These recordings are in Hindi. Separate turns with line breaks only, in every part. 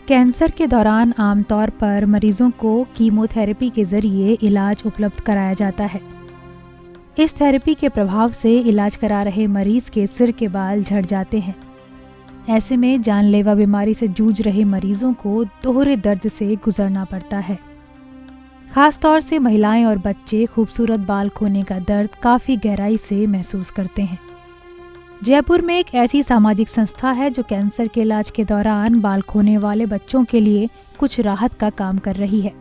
कैंसर के दौरान आमतौर पर मरीजों को कीमोथेरेपी के जरिए इलाज उपलब्ध कराया जाता है। इस थेरेपी के प्रभाव से इलाज करा रहे मरीज के सिर के बाल झड़ जाते हैं। ऐसे में जानलेवा बीमारी से जूझ रहे मरीजों को दोहरे दर्द से गुजरना पड़ता है। खास तौर से महिलाएं और बच्चे खूबसूरत बाल खोने का दर्द काफी गहराई से महसूस करते हैं। जयपुर में एक ऐसी सामाजिक संस्था है जो कैंसर के इलाज के दौरान बाल खोने वाले बच्चों के लिए कुछ राहत का काम कर रही है।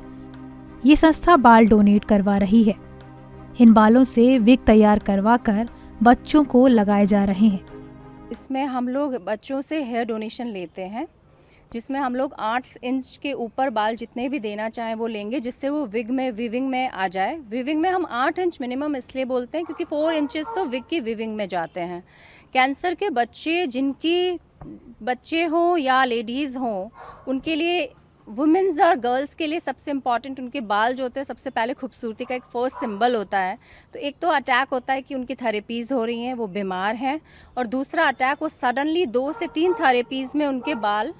ये संस्था बाल डोनेट करवा रही है। इन बालों से विग तैयार करवा कर बच्चों को लगाए जा रहे हैं।
इसमें हम लोग बच्चों से हेयर डोनेशन लेते हैं, जिसमें हम लोग 8 इंच के ऊपर बाल जितने भी देना चाहें वो लेंगे, जिससे वो विविंग में आ जाए। विविंग में हम 8 इंच मिनिमम इसलिए बोलते हैं क्योंकि 4 इंचेस तो विग की विविंग में जाते हैं। कैंसर के बच्चे, जिनकी बच्चे हों या लेडीज़ हों, उनके लिए, वुमेन्स और गर्ल्स के लिए सबसे इम्पॉर्टेंट उनके बाल जो होते हैं, सबसे पहले खूबसूरती का एक फर्स्ट सिंबल होता है। तो एक तो अटैक होता है कि उनकी थेरेपीज़ हो रही हैं, वो बीमार हैं, और दूसरा अटैक वो सडनली 2 से 3 थेरेपीज़ में उनके बाल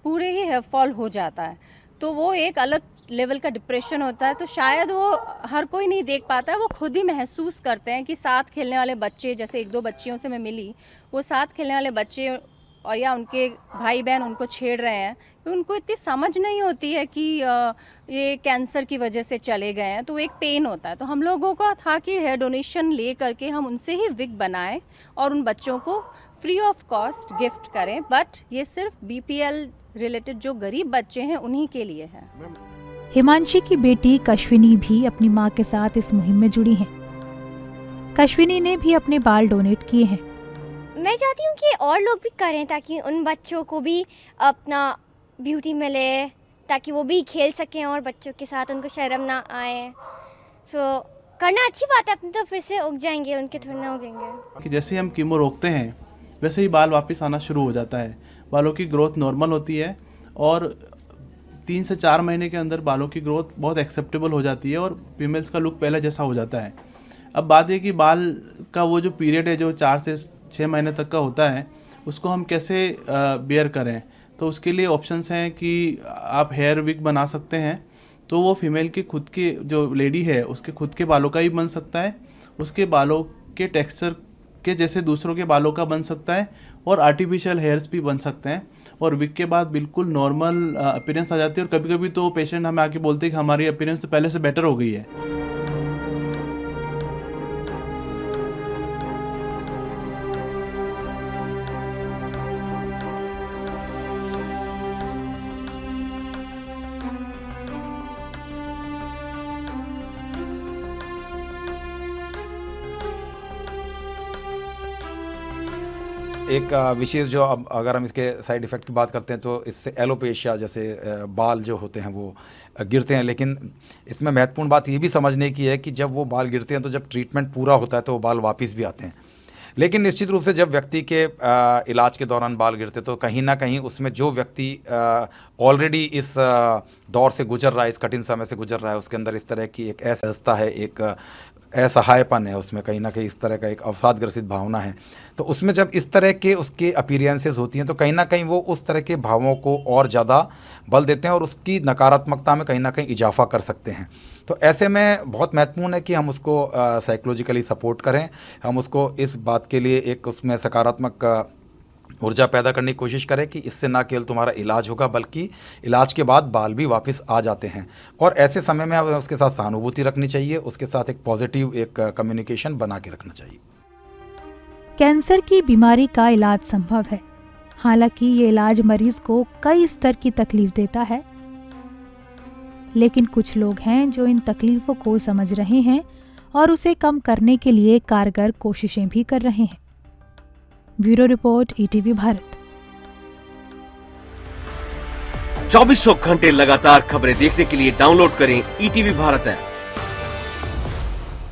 पूरे ही हेयर फॉल हो जाता है। तो वो एक अलग लेवल का डिप्रेशन होता है। तो शायद वो हर कोई नहीं देख पाता है, वो खुद ही महसूस करते हैं कि साथ खेलने वाले बच्चे, जैसे 1-2 बच्चियों से मैं मिली, वो साथ खेलने वाले बच्चे और या उनके भाई बहन उनको छेड़ रहे हैं, तो उनको इतनी समझ नहीं होती है कि ये कैंसर की वजह से चले गए हैं। तो एक पेन होता है। तो हम लोगों का था कि हेयर डोनेशन ले करके हम उनसे ही विग बनाएं और उन बच्चों को फ्री ऑफ कॉस्ट गिफ्ट करें। बट ये सिर्फ BPL रिलेटेड जो गरीब बच्चे हैं उन्हीं के लिए है।
हिमांशी की बेटी कश्विनी भी अपनी मां के साथ इस मुहिम में जुड़ी हैं। कश्विनी ने भी अपने बाल डोनेट किए हैं।
मैं चाहती हूँ कि और लोग भी करें, ताकि उन बच्चों को भी अपना ब्यूटी मिले, ताकि वो भी खेल सकें और बच्चों के साथ उनको शर्म ना आए। करना अच्छी बात है, अपने तो फिर से उग जाएंगे, उनके थोड़े ना उगेंगे।
कि जैसे हम कीमो रोकते हैं वैसे ही बाल वापस आना शुरू हो जाता है। बालों की ग्रोथ नॉर्मल होती है और 3 से 4 महीने के अंदर बालों की ग्रोथ बहुत एक्सेप्टेबल हो जाती है और फीमेल्स का लुक पहले जैसा हो जाता है। अब बात ये कि बाल का वो जो पीरियड है जो 4 से 6 महीने तक का होता है, उसको हम कैसे बेयर करें। तो उसके लिए ऑप्शंस हैं कि आप हेयर विग बना सकते हैं। तो वो फीमेल की खुद की जो लेडी है उसके खुद के बालों का ही बन सकता है, उसके बालों के टेक्सचर के जैसे दूसरों के बालों का बन सकता है, और आर्टिफिशियल हेयर्स भी बन सकते हैं। और विग के बाद बिल्कुल नॉर्मल अपीयरेंस आ जाती है। और कभी कभी तो पेशेंट हमें आके बोलते हैं कि हमारी अपीयरेंस तो पहले से बेटर हो गई है।
एक विशेष जो, अब अगर हम इसके साइड इफ़ेक्ट की बात करते हैं तो इससे एलोपेशिया जैसे बाल जो होते हैं वो गिरते हैं। लेकिन इसमें महत्वपूर्ण बात ये भी समझने की है कि जब वो बाल गिरते हैं तो जब ट्रीटमेंट पूरा होता है तो वो बाल वापस भी आते हैं। लेकिन निश्चित रूप से जब व्यक्ति के इलाज के दौरान बाल गिरते तो कहीं ना कहीं उसमें जो व्यक्ति ऑलरेडी इस दौर से गुजर रहा है, इस कठिन समय से गुजर रहा है, उसके अंदर इस तरह की एक असहजता है, एक असहायपन है, उसमें कहीं ना कहीं इस तरह का एक अवसादग्रसित भावना है। तो उसमें जब इस तरह के उसके अपीयरेंसेस होती हैं तो कहीं ना कहीं वो उस तरह के भावों को और ज़्यादा बल देते हैं और उसकी नकारात्मकता में कहीं ना कहीं इजाफा कर सकते हैं। तो ऐसे में बहुत महत्वपूर्ण है कि हम उसको साइकोलॉजिकली सपोर्ट करें, हम उसको इस बात के लिए एक उसमें सकारात्मक ऊर्जा पैदा करने की कोशिश करें कि इससे ना केवल तुम्हारा इलाज होगा बल्कि इलाज के बाद बाल भी वापस आ जाते हैं। और ऐसे समय में हमें उसके साथ सहानुभूति रखनी चाहिए, उसके साथ एक पॉजिटिव एक कम्युनिकेशन बना के रखना चाहिए।
कैंसर की बीमारी का इलाज संभव है, हालांकि ये इलाज मरीज को कई स्तर की तकलीफ देता है। लेकिन कुछ लोग हैं जो इन तकलीफों को समझ रहे हैं और उसे कम करने के लिए कारगर कोशिशें भी कर रहे हैं। Bureau report, ETV Bharat.
2400 घंटे लगातार खबरें देखने के लिए डाउनलोड करें ETV भारत ऐप।